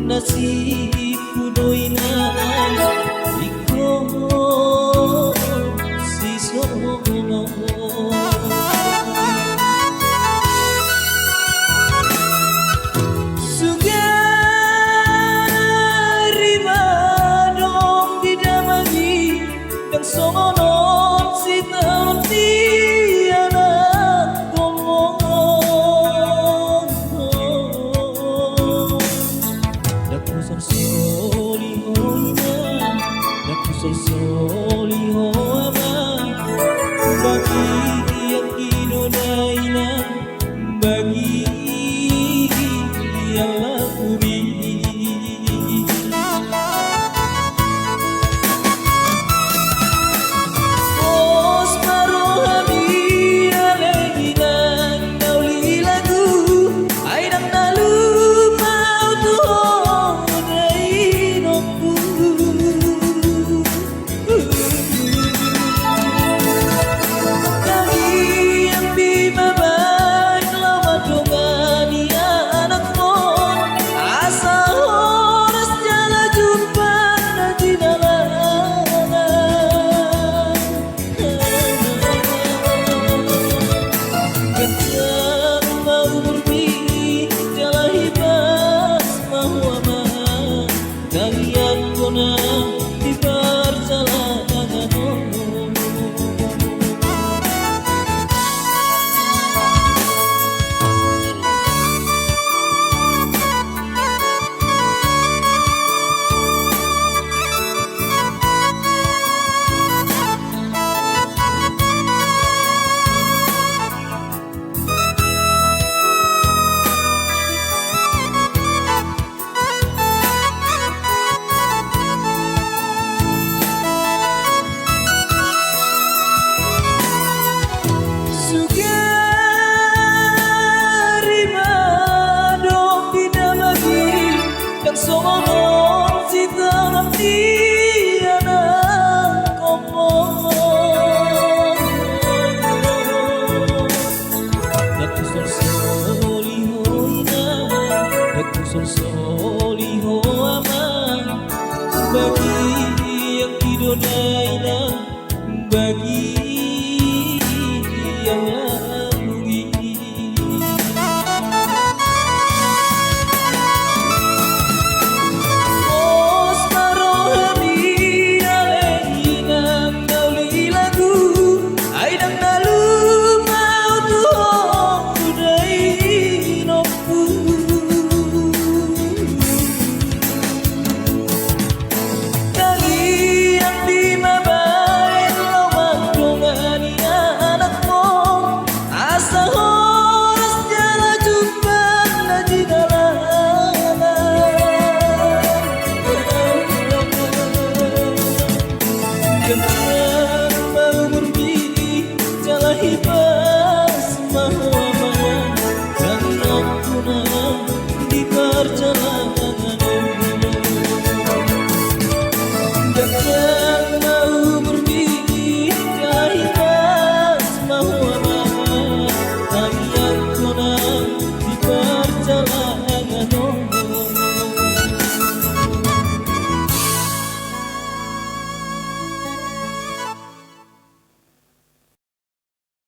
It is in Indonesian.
nasibku doinan iko si sono sugari madong didamagi dan sono si terti soliho ama bagi yang kinonainan bagi yang lakuri os marohami aleginan nauli lagu aidang nalu mau tuh dai nokku di perjalanan sono si terti anak kopo daku sol soliho ina daku sol soliho ama bagi yang hidupnya ina